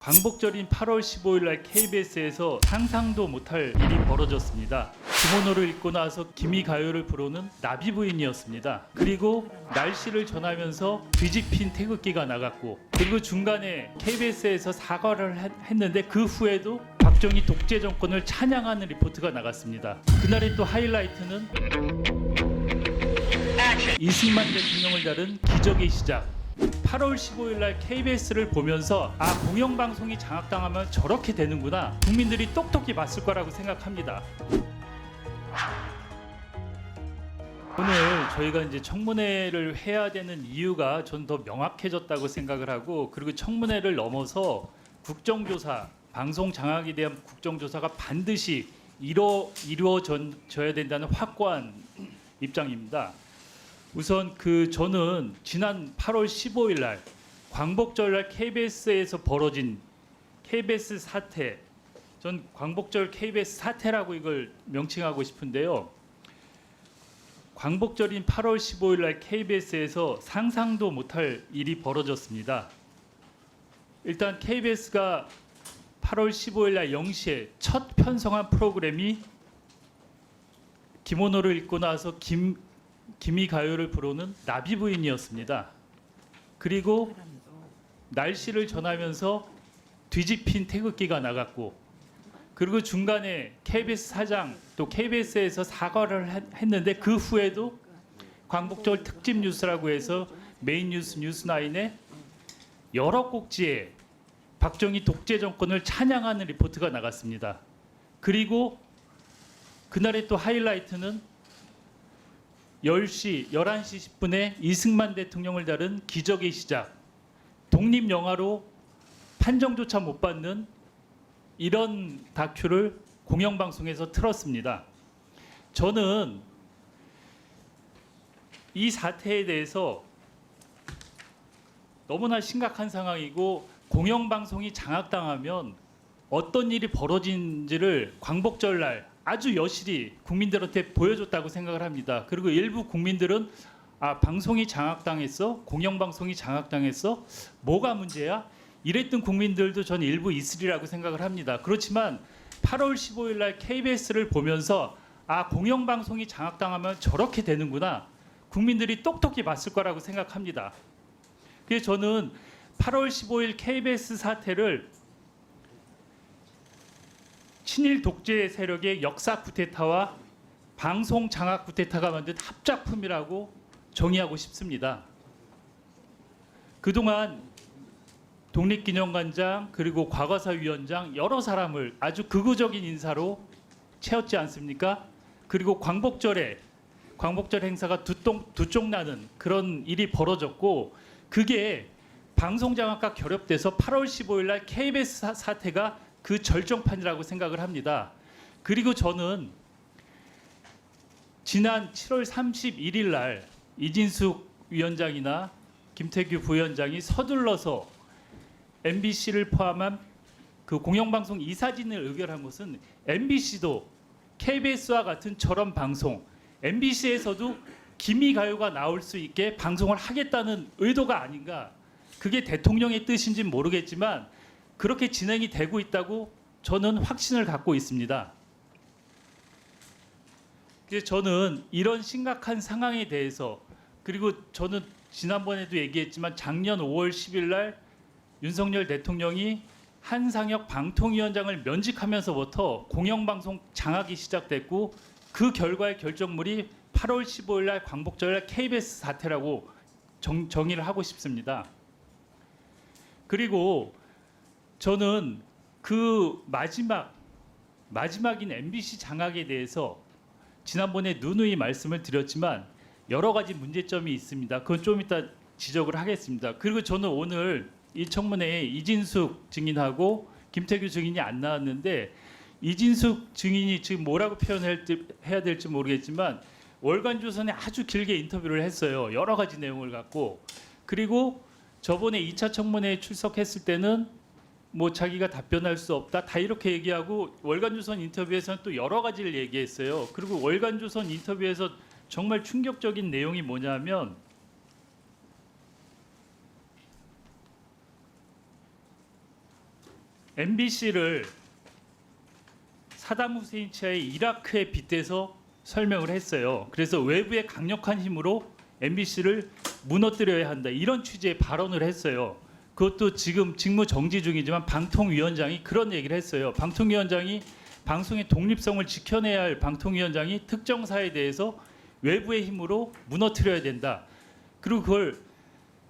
광복절인 8월 15일 날 KBS에서 상상도 못할 일이 벌어졌습니다. 기모노를 입고 나서 기미가요를 부르는 나비 부인이었습니다. 그리고 날씨를 전하면서 뒤집힌 태극기가 나갔고, 그리고 중간에 KBS에서 사과를 했는데 그 후에도 박정희 독재 정권을 찬양하는 리포트가 나갔습니다. 그날의 또 하이라이트는 이승만 대통령을 다룬 기적의 시작. 8월 15일 날 KBS를 보면서 공영방송이 장악당하면 저렇게 되는구나, 국민들이 똑똑히 봤을 거라고 생각합니다. 오늘 저희가 이제 청문회를 해야 되는 이유가 전 더 명확해졌다고 생각을 하고, 그리고 청문회를 넘어서 국정조사, 방송 장악에 대한 국정조사가 반드시 이루어져야 된다는 확고한 입장입니다. 우선 저는 지난 8월 15일 날 광복절 날 KBS에서 벌어진 KBS 사태, 전 광복절 KBS 사태라고 이걸 명칭하고 싶은데요. 광복절인 8월 15일 날 KBS에서 상상도 못할 일이 벌어졌습니다. 일단 KBS가 8월 15일 날 0시에 첫 편성한 프로그램이 기모노를 입고 나서 기미가요를 부르는 나비 부인이었습니다. 그리고 날씨를 전하면서 뒤집힌 태극기가 나갔고, 그리고 중간에 KBS 사장 또 KBS에서 사과를 했는데 그 후에도 광복절 특집 뉴스라고 해서 메인 뉴스 뉴스9에 여러 꼭지에 박정희 독재 정권을 찬양하는 리포트가 나갔습니다. 그리고 그날의 또 하이라이트는 11시 10분에 이승만 대통령을 다룬 기적의 시작, 독립영화로 판정조차 못 받는 이런 다큐를 공영방송에서 틀었습니다. 저는 이 사태에 대해서 너무나 심각한 상황이고, 공영방송이 장악당하면 어떤 일이 벌어진지를 광복절날 아주 여실히 국민들한테 보여줬다고 생각을 합니다. 그리고 일부 국민들은 방송이 장악당했어? 공영방송이 장악당했어? 뭐가 문제야? 이랬던 국민들도 저는 일부 있으리라고 생각을 합니다. 그렇지만 8월 15일 날 KBS를 보면서 공영방송이 장악당하면 저렇게 되는구나, 국민들이 똑똑히 봤을 거라고 생각합니다. 그래서 저는 8월 15일 KBS 사태를 친일 독재 세력의 역사 쿠데타와 방송 장악 쿠데타가 만든 합작품이라고 정의하고 싶습니다. 그동안 독립기념관장 그리고 과거사위원장 여러 사람을 아주 극우적인 인사로 채웠지 않습니까? 그리고 광복절 행사가 두쪽 나는 그런 일이 벌어졌고, 그게 방송 장악과 결합돼서 8월 15일 날 KBS 사태가 그 절정판이라고 생각을 합니다. 그리고 저는 지난 7월 31일 날 이진숙 위원장이나 김태규 부위원장이 서둘러서 MBC를 포함한 그 공영방송 이사진을 의결한 것은 MBC도 KBS와 같은 저런 방송, MBC에서도 기미가요가 나올 수 있게 방송을 하겠다는 의도가 아닌가. 그게 대통령의 뜻인지는 모르겠지만 그렇게 진행이 되고 있다고 저는 확신을 갖고 있습니다. 그래서 저는 이런 심각한 상황에 대해서, 그리고 저는 지난번에도 얘기했지만 작년 5월 10일 날 윤석열 대통령이 한상혁 방통위원장을 면직하면서부터 공영방송 장악이 시작됐고, 그 결과의 결정물이 8월 15일 날 광복절 날 KBS 사태라고 정의를 하고 싶습니다. 그리고 저는 그 마지막인 MBC 장악에 대해서 지난번에 누누이 말씀을 드렸지만 여러 가지 문제점이 있습니다. 그건 좀 이따 지적을 하겠습니다. 그리고 저는 오늘 이 청문회에 이진숙 증인하고 김태규 증인이 안 나왔는데, 이진숙 증인이 지금 뭐라고 표현해야 될지 모르겠지만 월간조선에 아주 길게 인터뷰를 했어요. 여러 가지 내용을 갖고. 그리고 저번에 2차 청문회에 출석했을 때는 뭐 자기가 답변할 수 없다, 다 이렇게 얘기하고, 월간조선 인터뷰에서는 또 여러 가지를 얘기했어요. 그리고 월간조선 인터뷰에서 정말 충격적인 내용이 뭐냐면, MBC를 사담 후세인 치하의 이라크에 빗대서 설명을 했어요. 그래서 외부의 강력한 힘으로 MBC를 무너뜨려야 한다, 이런 취지의 발언을 했어요. 그것도 지금 직무 정지 중이지만 방통위원장이 그런 얘기를 했어요. 방통위원장이 방송의 독립성을 지켜내야 할 방통위원장이 특정사에 대해서 외부의 힘으로 무너뜨려야 된다. 그리고 그걸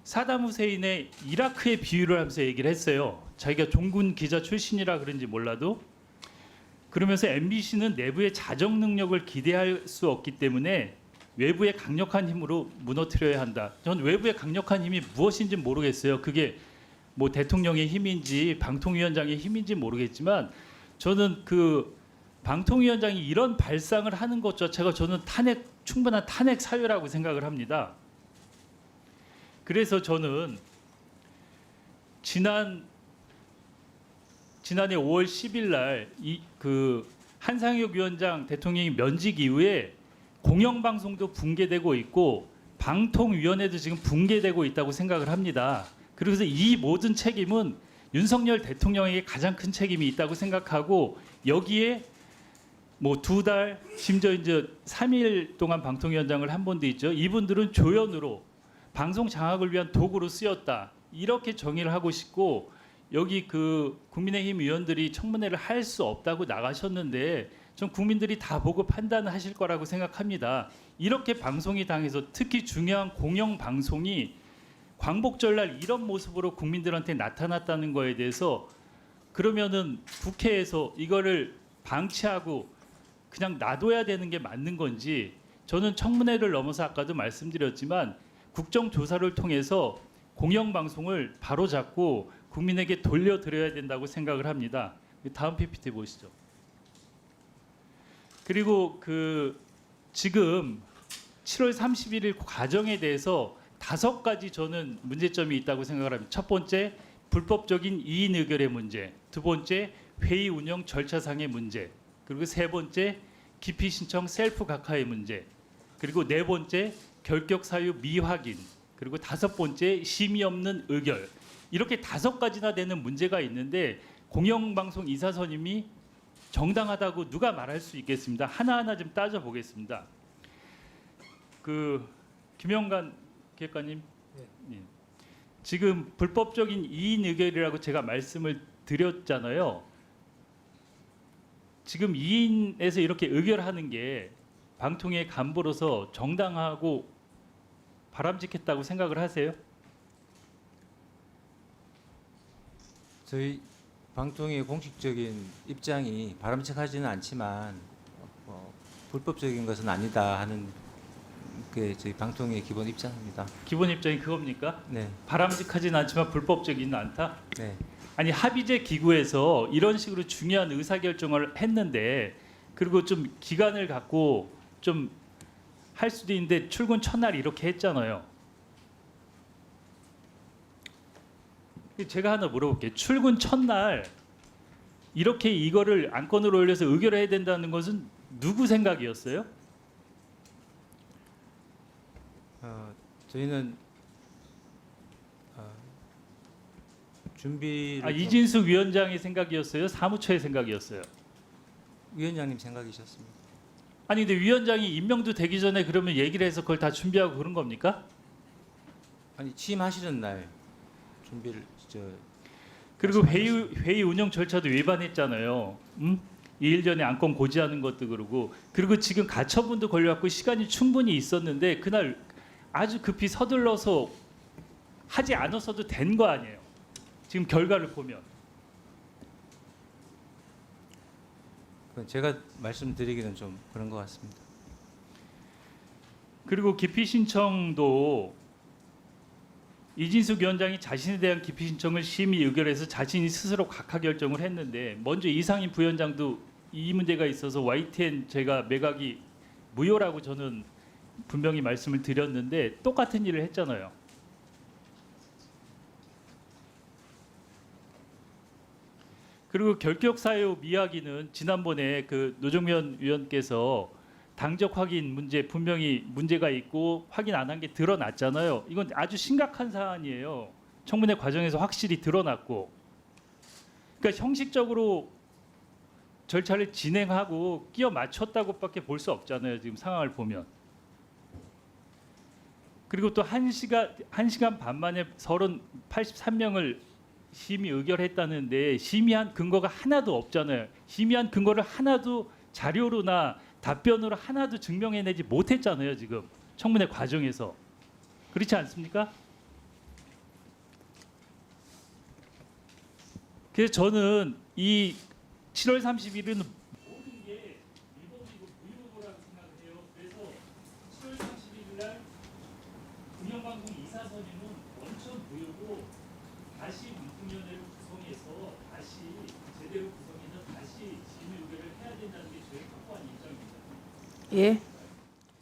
사담 후세인의 이라크에 비유를 하면서 얘기를 했어요. 자기가 종군 기자 출신이라 그런지 몰라도. 그러면서 MBC는 내부의 자정 능력을 기대할 수 없기 때문에 외부의 강력한 힘으로 무너뜨려야 한다. 전 외부의 강력한 힘이 무엇인지 모르겠어요. 그게 뭐 대통령의 힘인지 방통위원장의 힘인지 모르겠지만 저는 그 방통위원장이 이런 발상을 하는 것 자체가 저는 충분한 탄핵 사유라고 생각을 합니다. 그래서 저는 지난해 5월 10일 날 그 한상혁 위원장 대통령이 면직 이후에 공영방송도 붕괴되고 있고 방통위원회도 지금 붕괴되고 있다고 생각을 합니다. 그래서 이 모든 책임은 윤석열 대통령에게 가장 큰 책임이 있다고 생각하고, 여기에 뭐 2달, 심지어 이제 3일 동안 방통위원장을 한 분도 있죠. 이분들은 조연으로 방송 장악을 위한 도구로 쓰였다, 이렇게 정의를 하고 싶고, 여기 그 국민의힘 의원들이 청문회를 할 수 없다고 나가셨는데 전 국민들이 다 보고 판단하실 거라고 생각합니다. 이렇게 방송이 당해서 특히 중요한 공영 방송이 광복절날 이런 모습으로 국민들한테 나타났다는 거에 대해서, 그러면은 국회에서 이거를 방치하고 그냥 놔둬야 되는 게 맞는 건지, 저는 청문회를 넘어서 아까도 말씀드렸지만 국정조사를 통해서 공영방송을 바로잡고 국민에게 돌려드려야 된다고 생각을 합니다. 다음 PPT 보시죠. 그리고 그 지금 7월 31일 과정에 대해서 5가지 저는 문제점이 있다고 생각을 합니다. 첫 번째, 불법적인 이인 의결의 문제. 두 번째, 회의 운영 절차상의 문제. 그리고 세 번째, 기피 신청 셀프 각하의 문제. 그리고 네 번째, 결격 사유 미확인. 그리고 5번째, 심의 없는 의결. 이렇게 5가지나 되는 문제가 있는데 공영방송 이사선임이 정당하다고 누가 말할 수 있겠습니다. 하나하나 좀 따져보겠습니다. 그 김영관 기획관님, 네. 지금 불법적인 이인 의결이라고 제가 말씀을 드렸잖아요. 지금 이인에서 이렇게 의결하는 게 방통위의 간부로서 정당하고 바람직했다고 생각을 하세요? 저희 방통위의 공식적인 입장이 바람직하지는 않지만 불법적인 것은 아니다 하는 게 저희 방통위의 기본 입장입니다. 기본 입장이 그겁니까? 네, 바람직하진 않지만 불법적이는 않다? 네. 아니 합의제 기구에서 이런 식으로 중요한 의사결정을 했는데, 그리고 좀 기간을 갖고 좀 할 수도 있는데 출근 첫날 이렇게 했잖아요. 제가 하나 물어볼게요. 출근 첫날 이렇게 이거를 안건으로 올려서 의결해야 된다는 것은 누구 생각이었어요? 저희는 준비를 이진숙 위원장의 생각이었어요? 사무처의 생각이었어요? 위원장님 생각이셨습니다. 아니 근데 위원장이 임명도 되기 전에 그러면 얘기를 해서 그걸 다 준비하고 그런 겁니까? 아니 취임하시는 날 준비를 그리고 회의 운영 절차도 위반했잖아요. 2일 전에 안건 고지하는 것도 그러고, 그리고 지금 가처분도 걸려갖고 시간이 충분히 있었는데 그날 아주 급히 서둘러서 하지 않았어도 된 거 아니에요. 지금 결과를 보면. 그건 제가 말씀드리기는 좀 그런 것 같습니다. 그리고 기피 신청도 이진숙 위원장이 자신에 대한 기피 신청을 심의 의결해서 자신이 스스로 각하 결정을 했는데, 먼저 이상인 부위원장도 이 문제가 있어서 YTN 제가 매각이 무효라고 저는 분명히 말씀을 드렸는데 똑같은 일을 했잖아요. 그리고 결격 사유 미확인은 지난번에 그 노정면 위원께서 당적 확인 문제 분명히 문제가 있고 확인 안 한 게 드러났잖아요. 이건 아주 심각한 사안이에요. 청문회 과정에서 확실히 드러났고, 그러니까 형식적으로 절차를 진행하고 끼워 맞췄다고밖에 볼 수 없잖아요. 지금 상황을 보면. 그리고 또 1시간 반 만에 83명을 심의 의결했다는데 심의한 근거가 하나도 없잖아요. 심의한 근거를 하나도 자료로나 답변으로 하나도 증명해내지 못했잖아요. 지금 청문회 과정에서. 그렇지 않습니까? 그래서 저는 이 7월 31일은 모든 게 일본이고 무효라고 생각을 해요. 그래서 7월 31일 날 공영방송 이사선임은 원천 무효고 다시 방통위원회를 구성해서 다시 제대로 구성해서 다시 심의 의결을 해야 된다는 게 저의 확고한 입장입니다. 예,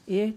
예,